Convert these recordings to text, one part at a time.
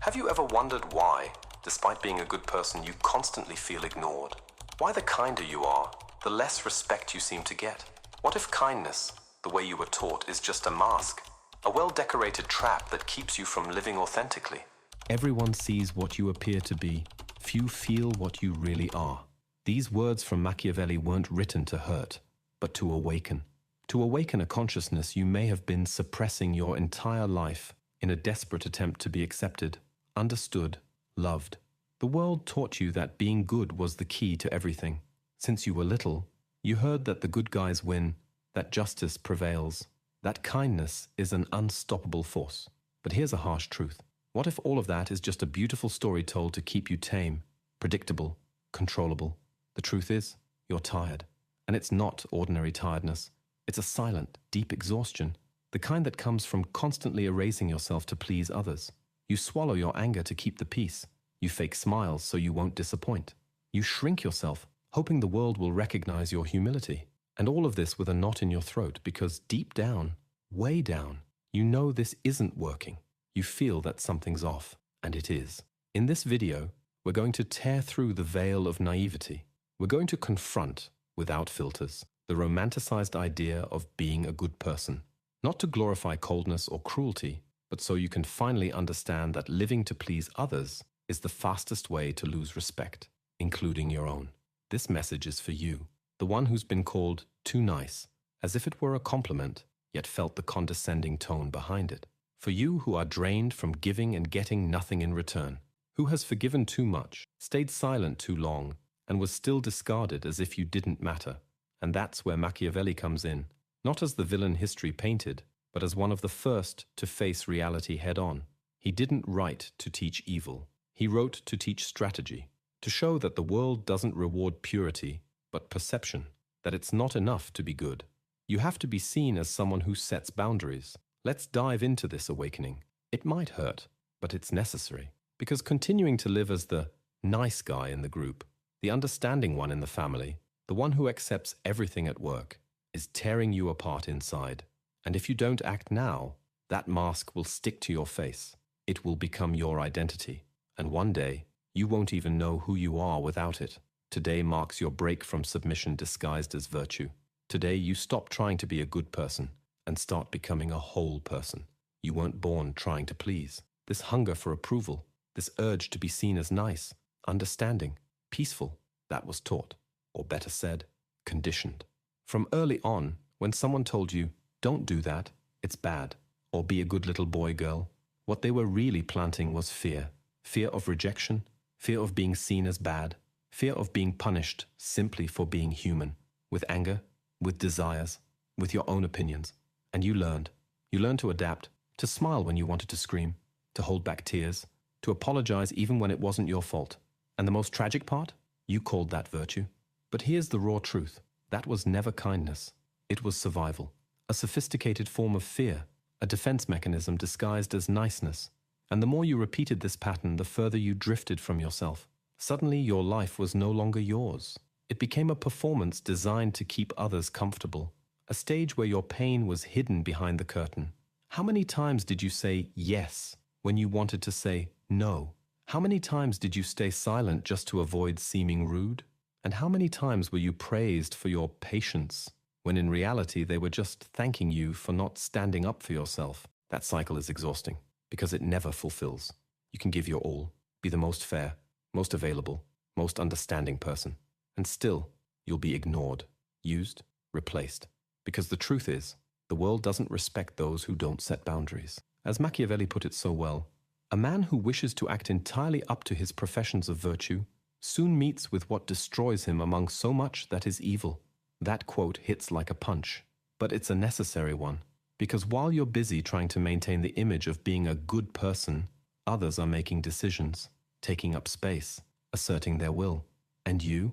Have you ever wondered why, despite being a good person, you constantly feel ignored? Why the kinder you are, the less respect you seem to get? What if kindness, the way you were taught, is just a mask? A well-decorated trap that keeps you from living authentically? Everyone sees what you appear to be. Few feel what you really are. These words from Machiavelli weren't written to hurt, but to awaken. To awaken a consciousness you may have been suppressing your entire life in a desperate attempt to be accepted, understood, loved. The world taught you that being good was the key to everything. Since you were little, you heard that the good guys win, that justice prevails, that kindness is an unstoppable force. But here's a harsh truth. What if all of that is just a beautiful story told to keep you tame, predictable, controllable? The truth is, you're tired. And it's not ordinary tiredness. It's a silent, deep exhaustion, the kind that comes from constantly erasing yourself to please others. You swallow your anger to keep the peace. You fake smiles so you won't disappoint. You shrink yourself, hoping the world will recognize your humility. And all of this with a knot in your throat because deep down, way down, you know this isn't working. You feel that something's off, and it is. In this video, we're going to tear through the veil of naivety. We're going to confront, without filters, the romanticized idea of being a good person. Not to glorify coldness or cruelty, but so you can finally understand that living to please others is the fastest way to lose respect, including your own. This message is for you, the one who's been called too nice, as if it were a compliment, yet felt the condescending tone behind it. For you who are drained from giving and getting nothing in return, who has forgiven too much, stayed silent too long, and was still discarded as if you didn't matter. And that's where Machiavelli comes in, not as the villain history painted, but as one of the first to face reality head-on. He didn't write to teach evil. He wrote to teach strategy, to show that the world doesn't reward purity, but perception, that it's not enough to be good. You have to be seen as someone who sets boundaries. Let's dive into this awakening. It might hurt, but it's necessary, because continuing to live as the nice guy in the group, the understanding one in the family, the one who accepts everything at work, is tearing you apart inside. And if you don't act now, that mask will stick to your face. It will become your identity. And one day, you won't even know who you are without it. Today marks your break from submission disguised as virtue. Today you stop trying to be a good person and start becoming a whole person. You weren't born trying to please. This hunger for approval, this urge to be seen as nice, understanding, peaceful, that was taught, or better said, conditioned. From early on, when someone told you, don't do that, it's bad, or be a good little boy, girl, what they were really planting was fear. Fear of rejection, fear of being seen as bad, fear of being punished simply for being human, with anger, with desires, with your own opinions. And you learned. You learned to adapt, to smile when you wanted to scream, to hold back tears, to apologize even when it wasn't your fault. And the most tragic part? You called that virtue. But here's the raw truth. That was never kindness. It was survival. A sophisticated form of fear, a defense mechanism disguised as niceness. And the more you repeated this pattern, the further you drifted from yourself. Suddenly, your life was no longer yours. It became a performance designed to keep others comfortable. A stage where your pain was hidden behind the curtain. How many times did you say yes when you wanted to say no? How many times did you stay silent just to avoid seeming rude? And how many times were you praised for your patience when in reality they were just thanking you for not standing up for yourself? That cycle is exhausting because it never fulfills. You can give your all, be the most fair, most available, most understanding person, and still you'll be ignored, used, replaced. Because the truth is, the world doesn't respect those who don't set boundaries. As Machiavelli put it so well, a man who wishes to act entirely up to his professions of virtue soon meets with what destroys him among so much that is evil. That quote hits like a punch, but it's a necessary one, because while you're busy trying to maintain the image of being a good person, others are making decisions, taking up space, asserting their will. And you're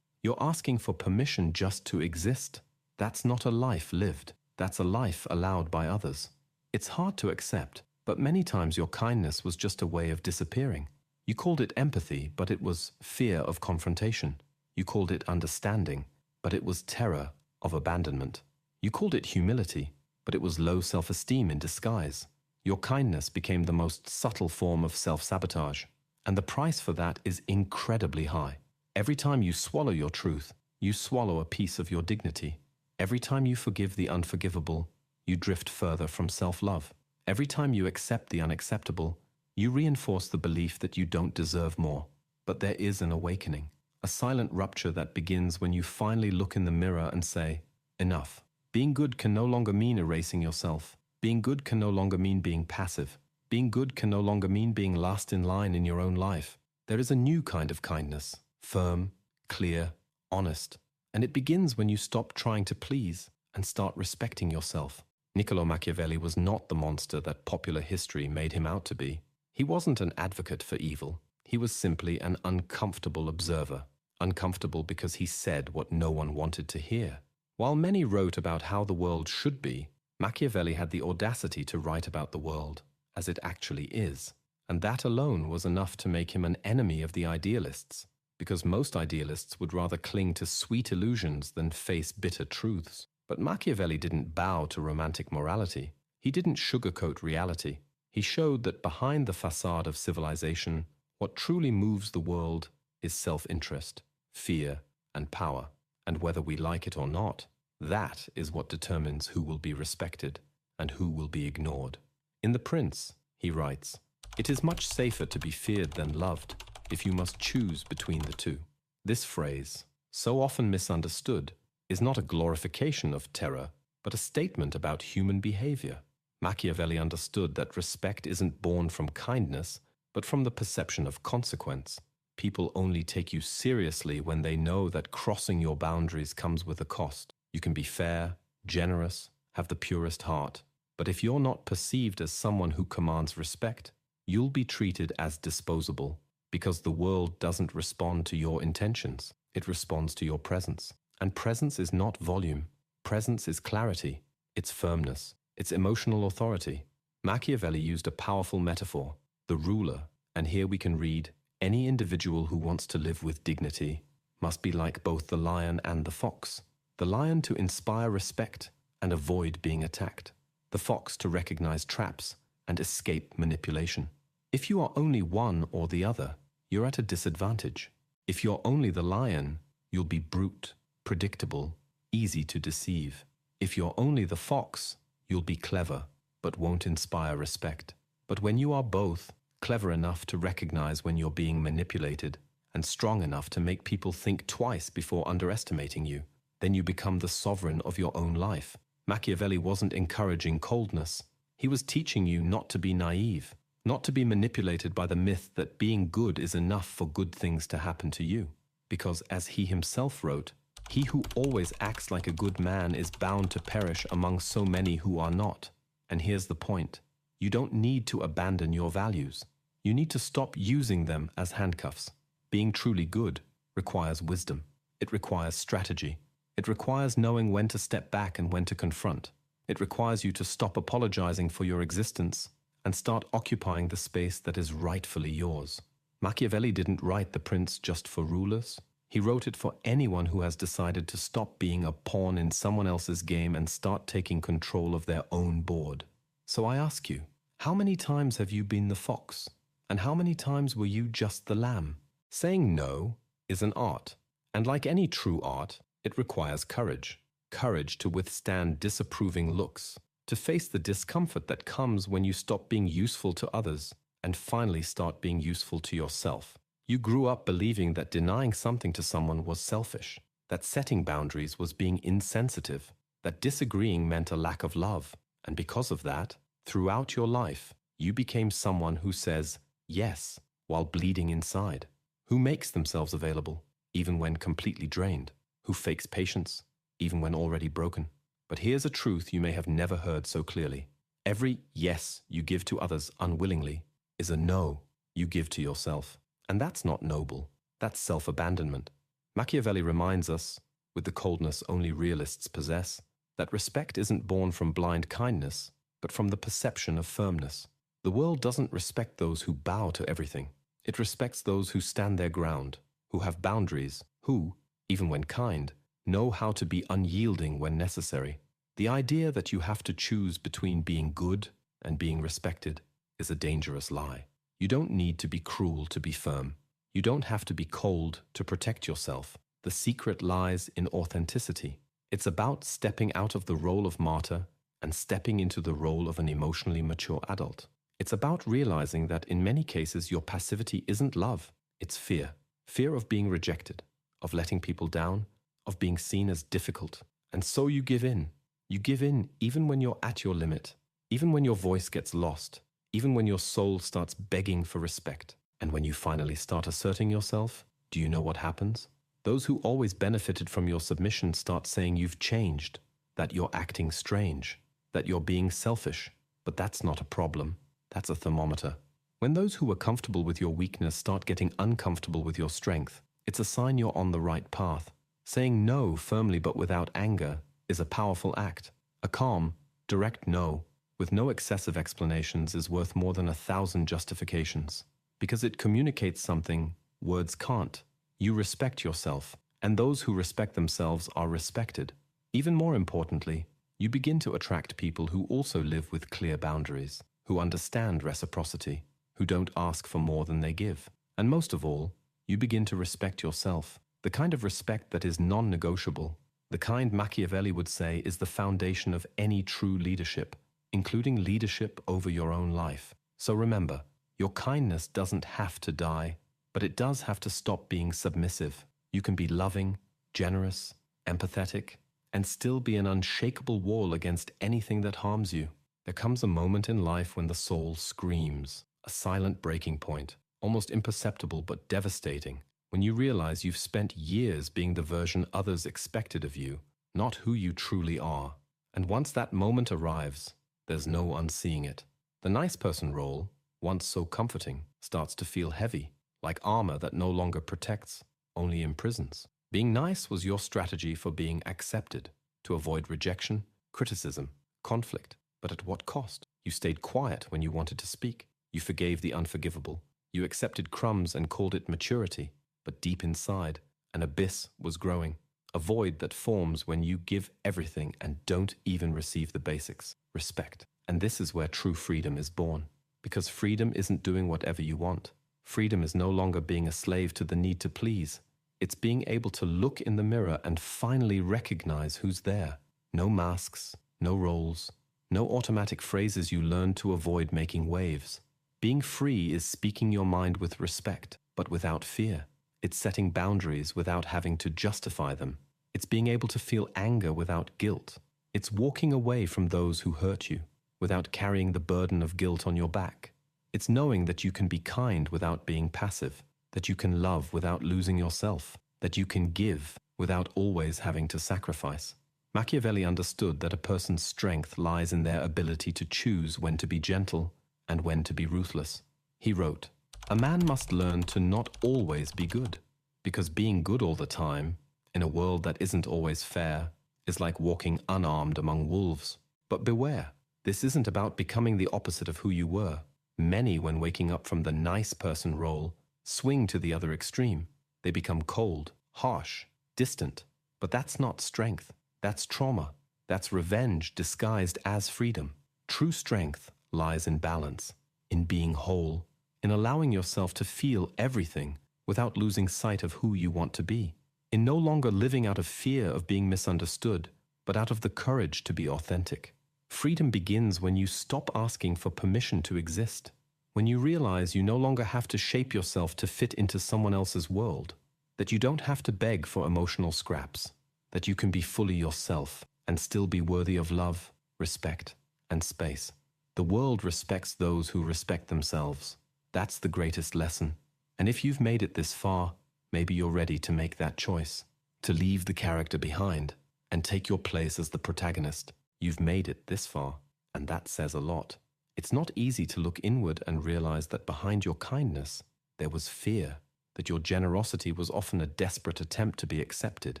asking for permission just to exist. That's not a life lived. That's a life allowed by others. It's hard to accept, but many times your kindness was just a way of disappearing. You called it empathy, but it was fear of confrontation. You called it understanding, but it was terror of abandonment. You called it humility, but it was low self-esteem in disguise. Your kindness became the most subtle form of self-sabotage, and the price for that is incredibly high. Every time you swallow your truth, you swallow a piece of your dignity. Every time you forgive the unforgivable, you drift further from self-love. Every time you accept the unacceptable, you reinforce the belief that you don't deserve more. But there is an awakening, a silent rupture that begins when you finally look in the mirror and say, enough. Being good can no longer mean erasing yourself. Being good can no longer mean being passive. Being good can no longer mean being last in line in your own life. There is a new kind of kindness, firm, clear, honest, and it begins when you stop trying to please and start respecting yourself. Niccolo Machiavelli was not the monster that popular history made him out to be. He wasn't an advocate for evil. He was simply an uncomfortable observer, uncomfortable because he said what no one wanted to hear. While many wrote about how the world should be, Machiavelli had the audacity to write about the world as it actually is, and that alone was enough to make him an enemy of the idealists, because most idealists would rather cling to sweet illusions than face bitter truths. But Machiavelli didn't bow to romantic morality. He didn't sugarcoat reality. He showed that behind the facade of civilization, what truly moves the world is self-interest, fear, and power. And whether we like it or not, that is what determines who will be respected and who will be ignored. In The Prince, he writes, "It is much safer to be feared than loved, if you must choose between the two." This phrase, so often misunderstood, is not a glorification of terror, but a statement about human behavior. Machiavelli understood that respect isn't born from kindness, but from the perception of consequence. People only take you seriously when they know that crossing your boundaries comes with a cost. You can be fair, generous, have the purest heart, but if you're not perceived as someone who commands respect, you'll be treated as disposable, because the world doesn't respond to your intentions. It responds to your presence. And presence is not volume. Presence is clarity, it's firmness, it's emotional authority. Machiavelli used a powerful metaphor, the ruler, and here we can read, "Any individual who wants to live with dignity must be like both the lion and the fox. The lion to inspire respect and avoid being attacked. The fox to recognize traps and escape manipulation. If you are only one or the other, you're at a disadvantage. If you're only the lion, you'll be brute, predictable, easy to deceive. If you're only the fox, you'll be clever, but won't inspire respect. But when you are both, clever enough to recognize when you're being manipulated, and strong enough to make people think twice before underestimating you, then you become the sovereign of your own life." Machiavelli wasn't encouraging coldness. He was teaching you not to be naive, not to be manipulated by the myth that being good is enough for good things to happen to you. Because, as he himself wrote, "He who always acts like a good man is bound to perish among so many who are not." And here's the point. You don't need to abandon your values. You need to stop using them as handcuffs. Being truly good requires wisdom. It requires strategy. It requires knowing when to step back and when to confront. It requires you to stop apologizing for your existence and start occupying the space that is rightfully yours. Machiavelli didn't write The Prince just for rulers. He wrote it for anyone who has decided to stop being a pawn in someone else's game and start taking control of their own board. So I ask you, how many times have you been the fox? And how many times were you just the lamb? Saying no is an art. And like any true art, it requires courage. Courage to withstand disapproving looks, to face the discomfort that comes when you stop being useful to others and finally start being useful to yourself. You grew up believing that denying something to someone was selfish, that setting boundaries was being insensitive, that disagreeing meant a lack of love. And because of that, throughout your life, you became someone who says yes while bleeding inside, who makes themselves available even when completely drained, who fakes patience even when already broken. But here's a truth you may have never heard so clearly. Every yes you give to others unwillingly is a no you give to yourself. And that's not noble. That's self-abandonment. Machiavelli reminds us, with the coldness only realists possess, that respect isn't born from blind kindness, but from the perception of firmness. The world doesn't respect those who bow to everything. It respects those who stand their ground, who have boundaries, who, even when kind, know how to be unyielding when necessary. The idea that you have to choose between being good and being respected is a dangerous lie. You don't need to be cruel to be firm. You don't have to be cold to protect yourself. The secret lies in authenticity. It's about stepping out of the role of martyr and stepping into the role of an emotionally mature adult. It's about realizing that in many cases your passivity isn't love, it's fear. Fear of being rejected, of letting people down, of being seen as difficult. And so you give in. You give in even when you're at your limit, even when your voice gets lost, even when your soul starts begging for respect. And when you finally start asserting yourself, do you know what happens? Those who always benefited from your submission start saying you've changed, that you're acting strange, that you're being selfish. But that's not a problem. That's a thermometer. When those who were comfortable with your weakness start getting uncomfortable with your strength, it's a sign you're on the right path. Saying no firmly but without anger is a powerful act. A calm, direct no, with no excessive explanations, is worth more than 1,000 justifications. Because it communicates something words can't. You respect yourself, and those who respect themselves are respected. Even more importantly, you begin to attract people who also live with clear boundaries, who understand reciprocity, who don't ask for more than they give. And most of all, you begin to respect yourself, the kind of respect that is non-negotiable, the kind Machiavelli would say is the foundation of any true leadership, including leadership over your own life. So remember, your kindness doesn't have to die, but it does have to stop being submissive. You can be loving, generous, empathetic, and still be an unshakable wall against anything that harms you. There comes a moment in life when the soul screams, a silent breaking point, almost imperceptible but devastating, when you realize you've spent years being the version others expected of you, not who you truly are. And once that moment arrives, there's no unseeing it. The nice person role, once so comforting, starts to feel heavy, like armor that no longer protects, only imprisons. Being nice was your strategy for being accepted, to avoid rejection, criticism, conflict. But at what cost? You stayed quiet when you wanted to speak. You forgave the unforgivable. You accepted crumbs and called it maturity. But deep inside, an abyss was growing, a void that forms when you give everything and don't even receive the basics, respect. And this is where true freedom is born. Because freedom isn't doing whatever you want. Freedom is no longer being a slave to the need to please. It's being able to look in the mirror and finally recognize who's there. No masks, no roles, no automatic phrases you learn to avoid making waves. Being free is speaking your mind with respect, but without fear. It's setting boundaries without having to justify them. It's being able to feel anger without guilt. It's walking away from those who hurt you, without carrying the burden of guilt on your back. It's knowing that you can be kind without being passive, that you can love without losing yourself, that you can give without always having to sacrifice. Machiavelli understood that a person's strength lies in their ability to choose when to be gentle and when to be ruthless. He wrote, "A man must learn to not always be good, because being good all the time, in a world that isn't always fair, is like walking unarmed among wolves. But beware, this isn't about becoming the opposite of who you were. Many, when waking up from the nice person role, swing to the other extreme. They become cold, harsh, distant. But that's not strength. That's trauma. That's revenge disguised as freedom. True strength lies in balance, in being whole, in allowing yourself to feel everything without losing sight of who you want to be, in no longer living out of fear of being misunderstood, but out of the courage to be authentic. Freedom begins when you stop asking for permission to exist, when you realize you no longer have to shape yourself to fit into someone else's world, that you don't have to beg for emotional scraps, that you can be fully yourself and still be worthy of love, respect, and space. The world respects those who respect themselves. That's the greatest lesson. And if you've made it this far, maybe you're ready to make that choice, to leave the character behind and take your place as the protagonist. You've made it this far, and that says a lot. It's not easy to look inward and realize that behind your kindness, there was fear, that your generosity was often a desperate attempt to be accepted,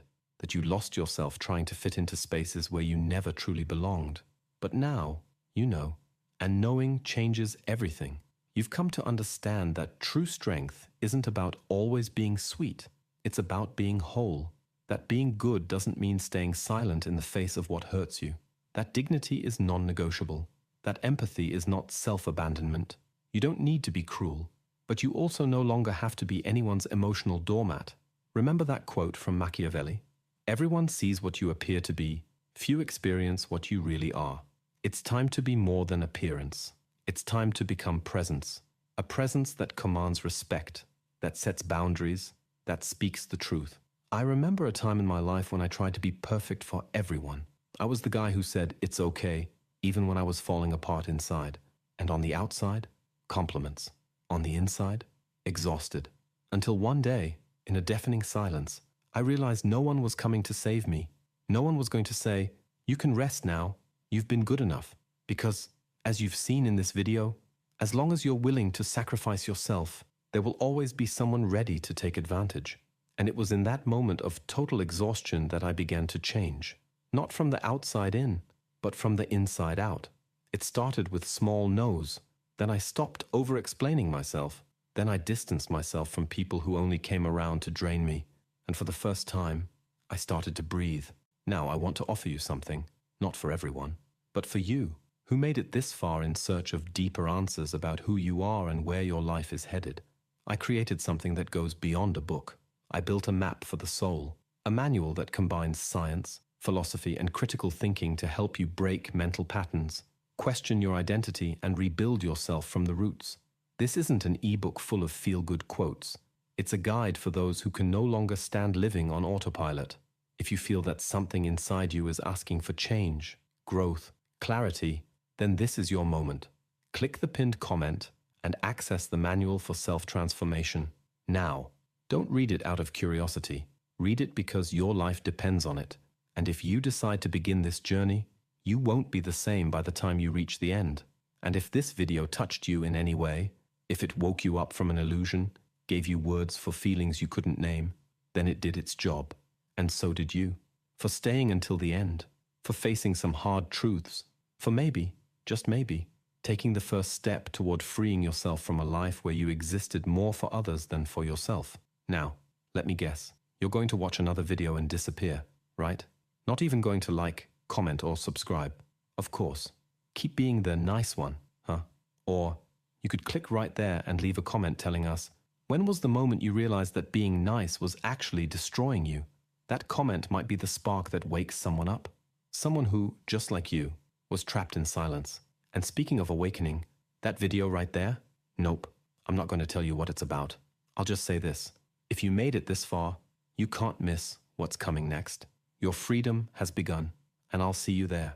that you lost yourself trying to fit into spaces where you never truly belonged. But now, you know, and knowing changes everything. You've come to understand that true strength isn't about always being sweet. It's about being whole. That being good doesn't mean staying silent in the face of what hurts you. That dignity is non-negotiable. that empathy is not self-abandonment. You don't need to be cruel, but you also no longer have to be anyone's emotional doormat. Remember that quote from Machiavelli? Everyone sees what you appear to be, few experience what you really are. It's time to be more than appearance. It's time to become presence, a presence that commands respect, that sets boundaries, that speaks the truth. I remember a time in my life when I tried to be perfect for everyone. I was the guy who said, "It's okay," even when I was falling apart inside. And on the outside, compliments. On the inside, exhausted. Until one day, in a deafening silence, I realized no one was coming to save me. No one was going to say, "You can rest now, you've been good enough." Because, as you've seen in this video, as long as you're willing to sacrifice yourself, there will always be someone ready to take advantage. And it was in that moment of total exhaustion that I began to change. Not from the outside in, but from the inside out. It started with small no's. Then I stopped over-explaining myself. Then I distanced myself from people who only came around to drain me. And for the first time, I started to breathe. Now I want to offer you something, not for everyone, but for you, who made it this far in search of deeper answers about who you are and where your life is headed. I created something that goes beyond a book. I built a map for the soul, a manual that combines science, philosophy, and critical thinking to help you break mental patterns, question your identity, and rebuild yourself from the roots. This isn't an ebook full of feel-good quotes. It's a guide for those who can no longer stand living on autopilot. If you feel that something inside you is asking for change, growth, clarity, then this is your moment. Click the pinned comment and access the manual for self-transformation now. Don't read it out of curiosity. Read it because your life depends on it. And if you decide to begin this journey, you won't be the same by the time you reach the end. And if this video touched you in any way, if it woke you up from an illusion, gave you words for feelings you couldn't name, then it did its job. And so did you. For staying until the end. For facing some hard truths. For maybe, just maybe, taking the first step toward freeing yourself from a life where you existed more for others than for yourself. Now, let me guess, you're going to watch another video and disappear, right? Not even going to like, comment, or subscribe. Of course. Keep being the nice one, huh? Or you could click right there and leave a comment telling us, when was the moment you realized that being nice was actually destroying you? That comment might be the spark that wakes someone up. Someone who, just like you, was trapped in silence. And speaking of awakening, that video right there? Nope, I'm not going to tell you what it's about. I'll just say this. If you made it this far, you can't miss what's coming next. Your freedom has begun, and I'll see you there.